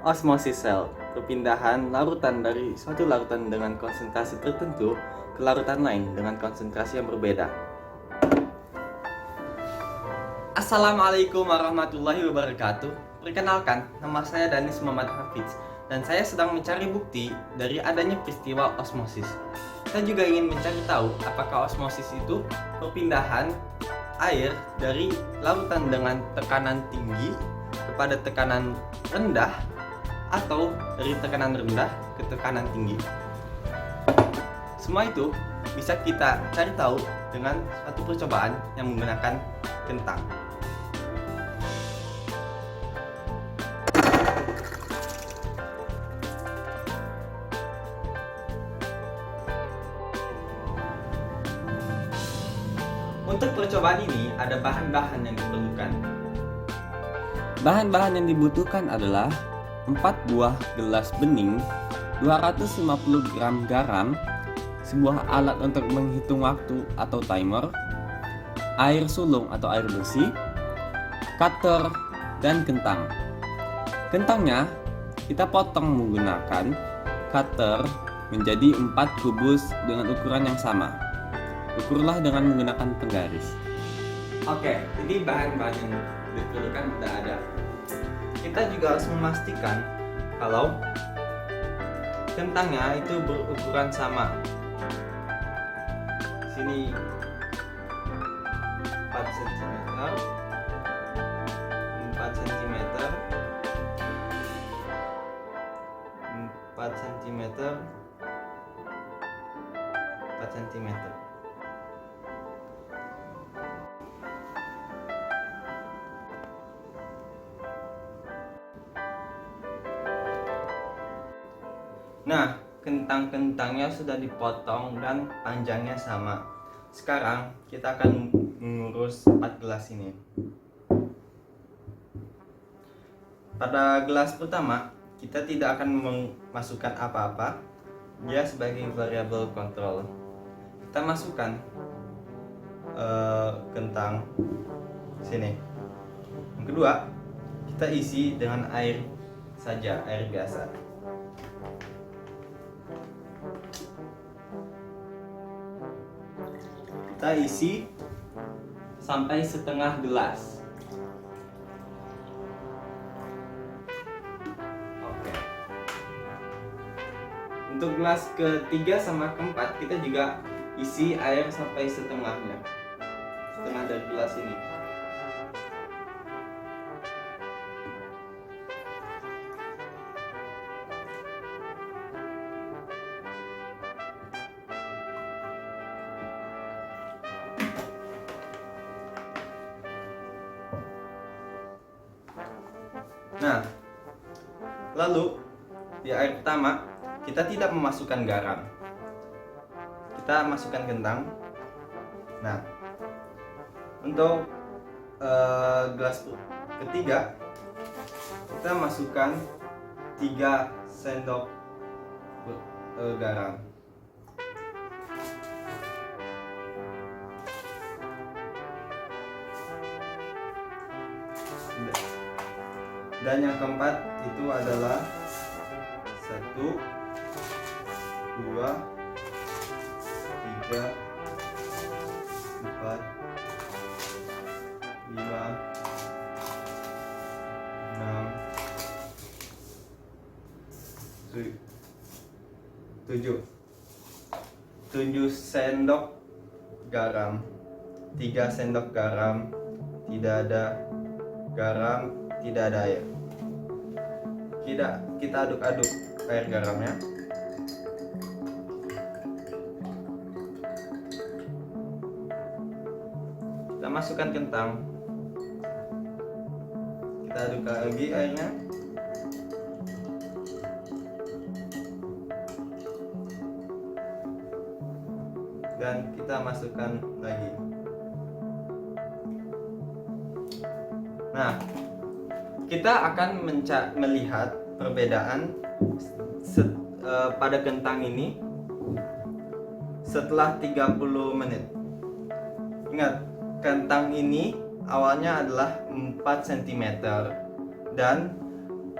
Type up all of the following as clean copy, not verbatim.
Osmosis sel, perpindahan larutan dari suatu larutan dengan konsentrasi tertentu ke larutan lain dengan konsentrasi yang berbeda. Assalamualaikum warahmatullahi wabarakatuh. Perkenalkan, nama saya Danis Muhammad Hafiz dan saya sedang mencari bukti dari adanya peristiwa osmosis. Saya juga ingin mencari tahu apakah osmosis itu perpindahan air dari larutan dengan tekanan tinggi kepada tekanan rendah atau dari tekanan rendah ke tekanan tinggi. Semua itu bisa kita cari tahu dengan suatu percobaan yang menggunakan kentang. Untuk percobaan ini ada bahan-bahan yang diperlukan. Bahan-bahan yang dibutuhkan adalah 4 buah gelas bening, 250 gram garam, sebuah alat untuk menghitung waktu atau timer, air sulung atau air bersih, cutter, dan kentang. Kentangnya kita potong menggunakan cutter menjadi 4 kubus dengan ukuran yang sama. Ukurlah dengan menggunakan penggaris. Oke, jadi bahan-bahan yang diperlukan sudah ada. Kita juga harus memastikan kalau kentangnya itu berukuran sama. Sini 4 cm, 4 cm, 4 cm, 4 cm. Nah, kentang-kentangnya sudah dipotong dan panjangnya sama. Sekarang kita akan mengurus 4 gelas ini. Pada gelas pertama, kita tidak akan memasukkan apa-apa. Dia sebagai variabel kontrol. Kita masukkan kentang sini. Yang kedua, kita isi dengan air saja, air biasa. Kita isi sampai setengah gelas. Oke. Untuk gelas ketiga sama keempat kita juga isi air sampai setengahnya. Setengah dari gelas ini. Nah, lalu di air pertama kita tidak memasukkan garam. Kita masukkan kentang. Nah, untuk gelas ketiga kita masukkan 3 sendok garam. Dan yang keempat itu adalah 1, 2, 3, 4, 5, 6, 7. 7 sendok garam. 3 sendok garam. Tidak ada garam, tidak ada air. Kita aduk-aduk air garamnya. Kita masukkan kentang. Kita aduk lagi airnya. Dan kita masukkan lagi. Nah, kita akan melihat perbedaan pada kentang ini setelah 30 menit. Ingat, kentang ini awalnya adalah 4 cm dan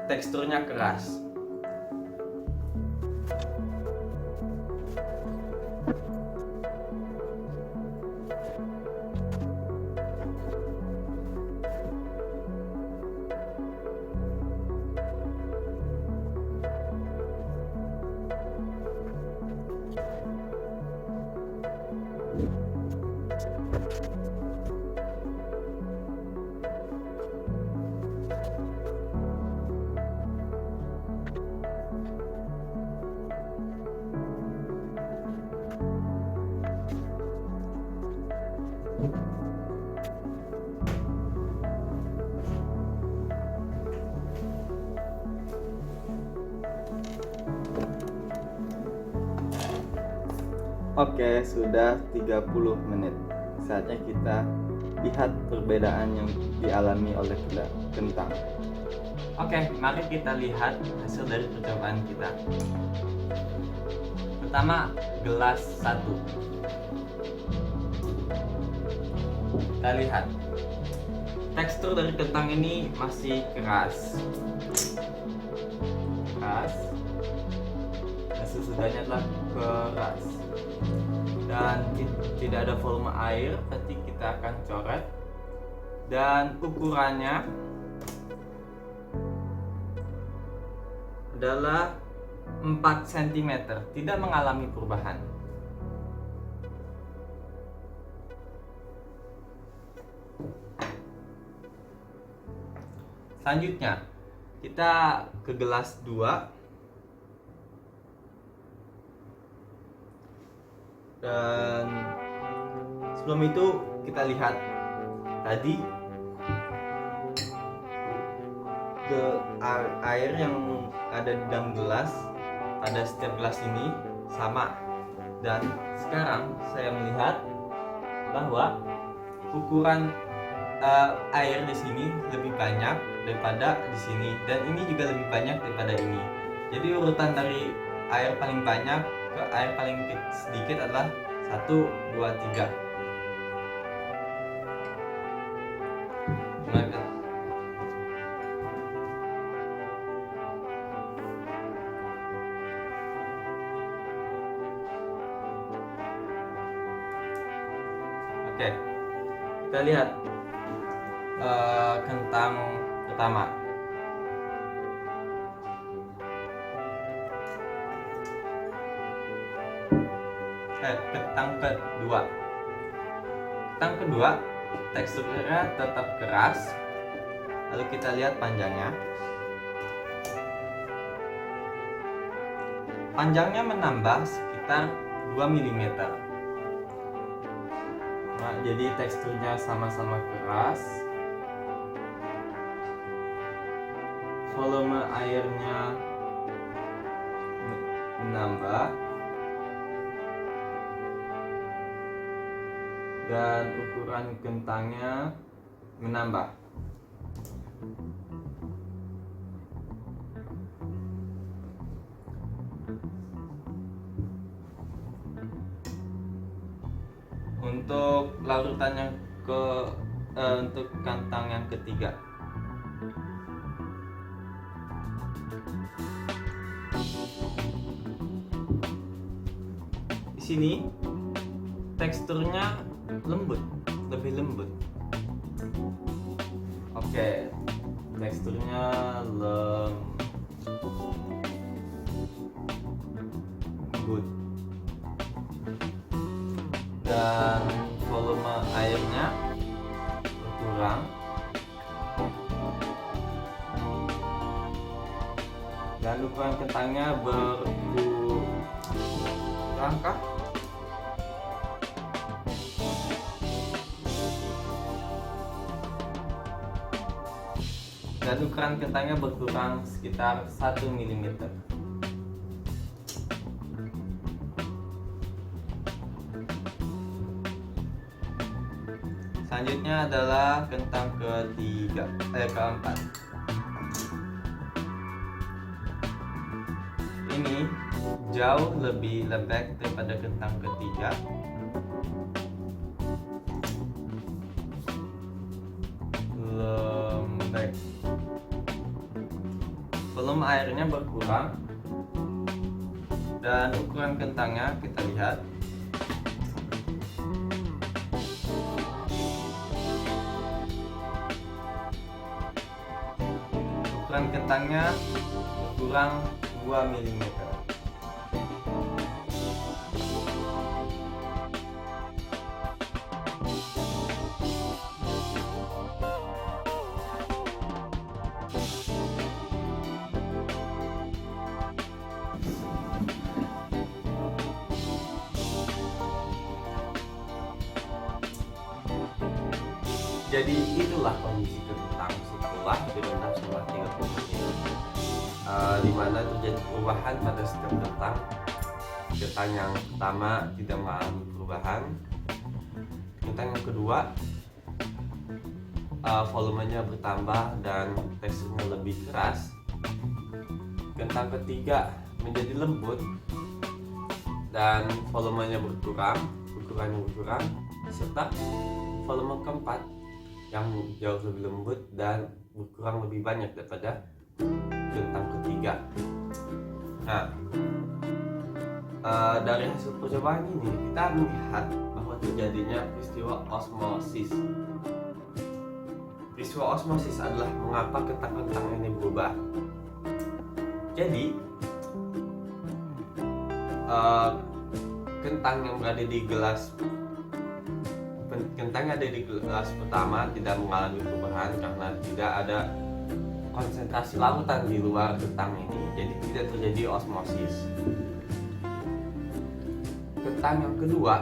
teksturnya keras. Oke, sudah 30 menit. Saatnya kita lihat perbedaan yang dialami oleh kentang. Oke, mari kita lihat hasil dari percobaan kita. Pertama, gelas 1. Kita lihat. Tekstur dari kentang ini masih keras. Dan sesudahnya adalah keras. Dan tidak ada volume air, nanti kita akan coret. Dan ukurannya adalah 4 cm, tidak mengalami perubahan. Selanjutnya kita ke gelas 2. Dan sebelum itu kita lihat tadi ke air yang ada di dalam gelas pada setiap gelas ini sama. Dan sekarang saya melihat bahwa ukuran air di sini lebih banyak daripada di sini, dan ini juga lebih banyak daripada ini. Jadi urutan dari air paling banyak ke air paling sedikit adalah 1, 2, 3. Gimana? Oke, kita lihat kentang pertama. Kentang kedua. Kentang kedua teksturnya tetap keras. Lalu kita lihat panjangnya. Panjangnya menambah sekitar 2 mm. Nah, jadi teksturnya sama-sama keras. Volume airnya menambah. Dan ukuran kentangnya menambah. Untuk larutan yang untuk kentang yang ketiga. Di sini teksturnya lembut, lebih lembut. Oke, teksturnya lembut. Dan volume airnya berkurang. Dan ukuran kentangnya berkurang kah? Dan ukuran kentangnya berkurang sekitar 1 mm. Selanjutnya adalah kentang keempat. Ini jauh lebih lembek daripada kentang ketiga. Lembek. volume airnya berkurang dan ukuran kentangnya kita lihat. Ukuran kentangnya kurang 2 mm. Jadi itulah kondisi kentang setelah direndam selama 30 menit, di mana terjadi perubahan pada setiap kentang. Kentang yang pertama tidak mengalami perubahan. Kentang yang kedua volumenya bertambah dan teksturnya lebih keras. Kentang ketiga menjadi lembut dan volumenya berkurang, serta volume keempat yang jauh lebih lembut dan berkurang lebih banyak daripada kentang ketiga. Nah, dari hasil percobaan ini kita melihat bahwa terjadinya peristiwa osmosis. Peristiwa osmosis adalah mengapa kentang-kentang ini berubah. Jadi kentang yang berada di gelas pertama tidak mengalami perubahan karena tidak ada konsentrasi lautan di luar kentang ini, jadi tidak terjadi osmosis. Kentang yang kedua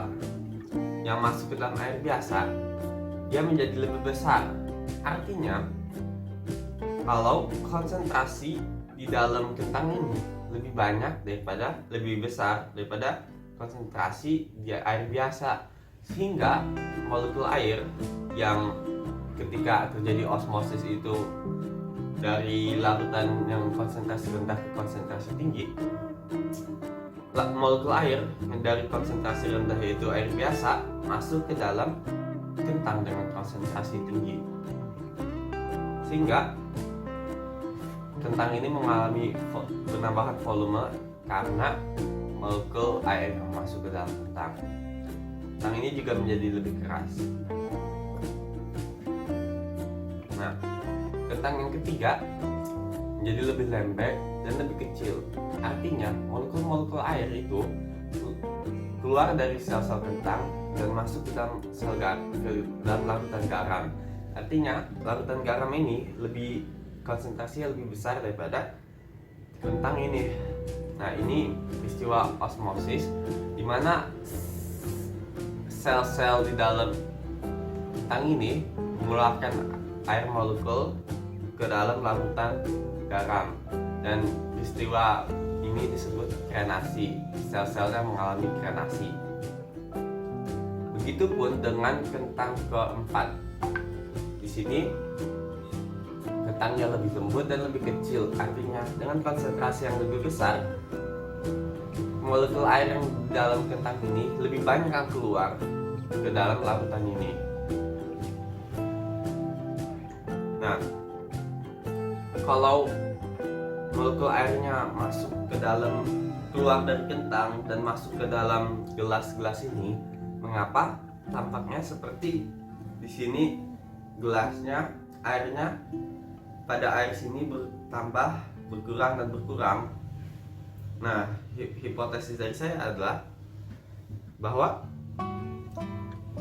yang masuk ke dalam air biasa, dia menjadi lebih besar. Artinya kalau konsentrasi di dalam kentang ini lebih besar daripada konsentrasi di air biasa, sehingga molekul air yang ketika terjadi osmosis itu dari larutan yang konsentrasi rendah ke konsentrasi tinggi, molekul air yang dari konsentrasi rendah yaitu air biasa masuk ke dalam kentang dengan konsentrasi tinggi, sehingga kentang ini mengalami penambahan volume karena molekul air yang masuk ke dalam kentang. Kentang ini juga menjadi lebih keras. Nah, kentang yang ketiga menjadi lebih lembek dan lebih kecil. Artinya molekul-molekul air itu keluar dari sel-sel kentang dan masuk ke dalam dalam larutan garam. Artinya larutan garam ini konsentrasinya lebih besar daripada kentang ini. Nah, ini peristiwa osmosis di mana sel-sel di dalam kentang ini mengeluarkan air molekul ke dalam larutan garam, dan peristiwa ini disebut krenasi. Sel-selnya mengalami krenasi. Begitupun dengan kentang keempat. Di sini kentangnya lebih lembut dan lebih kecil, artinya dengan konsentrasi yang lebih besar, molekul air yang di dalam kentang ini lebih banyak yang keluar ke dalam larutan ini. Nah, kalau molekul airnya keluar dari kentang dan masuk ke dalam gelas-gelas ini, mengapa tampaknya seperti di sini gelasnya airnya pada air sini berkurang dan berkurang. Nah, hipotesis dari saya adalah bahwa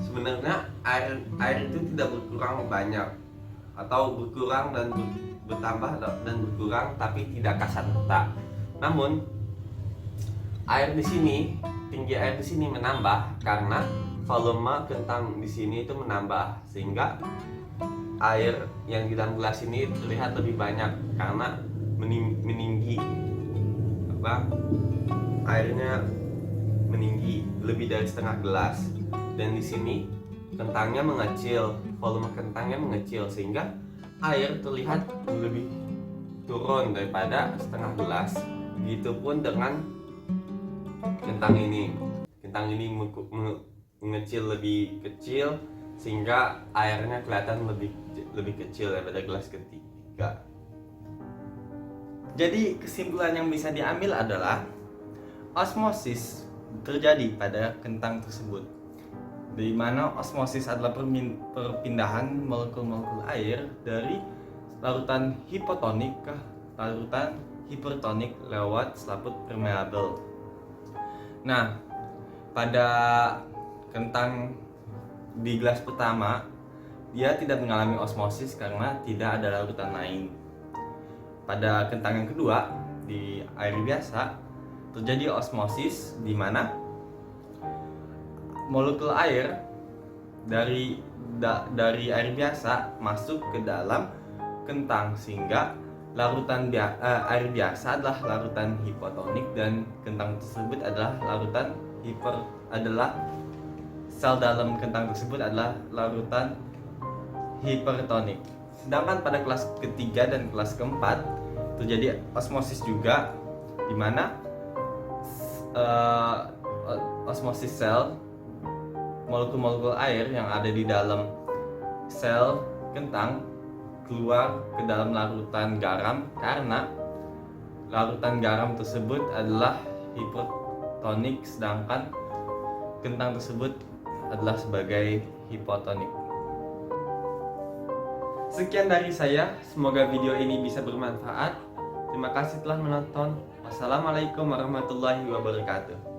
sebenarnya air itu tidak berkurang banyak, atau berkurang dan bertambah dan berkurang, tapi tidak kasat mata. Namun tinggi air di sini menambah karena volume kentang di sini itu menambah, sehingga air yang di dalam gelas ini terlihat lebih banyak karena meninggi. Airnya meninggi lebih dari setengah gelas, dan di sini kentangnya mengecil, volume kentangnya mengecil, sehingga air terlihat lebih turun daripada setengah gelas. Begitupun dengan kentang ini mengecil lebih kecil, sehingga airnya kelihatan lebih kecil daripada gelas ketiga. Jadi kesimpulan yang bisa diambil adalah osmosis terjadi pada kentang tersebut, di mana osmosis adalah perpindahan molekul-molekul air dari larutan hipotonik ke larutan hipertonik lewat selaput permeabel. Nah, pada kentang di gelas pertama, dia tidak mengalami osmosis karena tidak ada larutan lain. Pada kentang yang kedua, di air biasa, terjadi osmosis di mana molekul air dari air biasa masuk ke dalam kentang, sehingga air biasa adalah larutan hipotonik dan kentang tersebut adalah sel dalam kentang tersebut adalah larutan hipertonik. Sedangkan pada kelas ketiga dan kelas keempat terjadi osmosis juga, di mana osmosis sel molekul-molekul air yang ada di dalam sel kentang keluar ke dalam larutan garam karena larutan garam tersebut adalah hipertonik, sedangkan kentang tersebut adalah sebagai hipotonik. Sekian dari saya, semoga video ini bisa bermanfaat. Terima kasih telah menonton. Wassalamualaikum warahmatullahi wabarakatuh.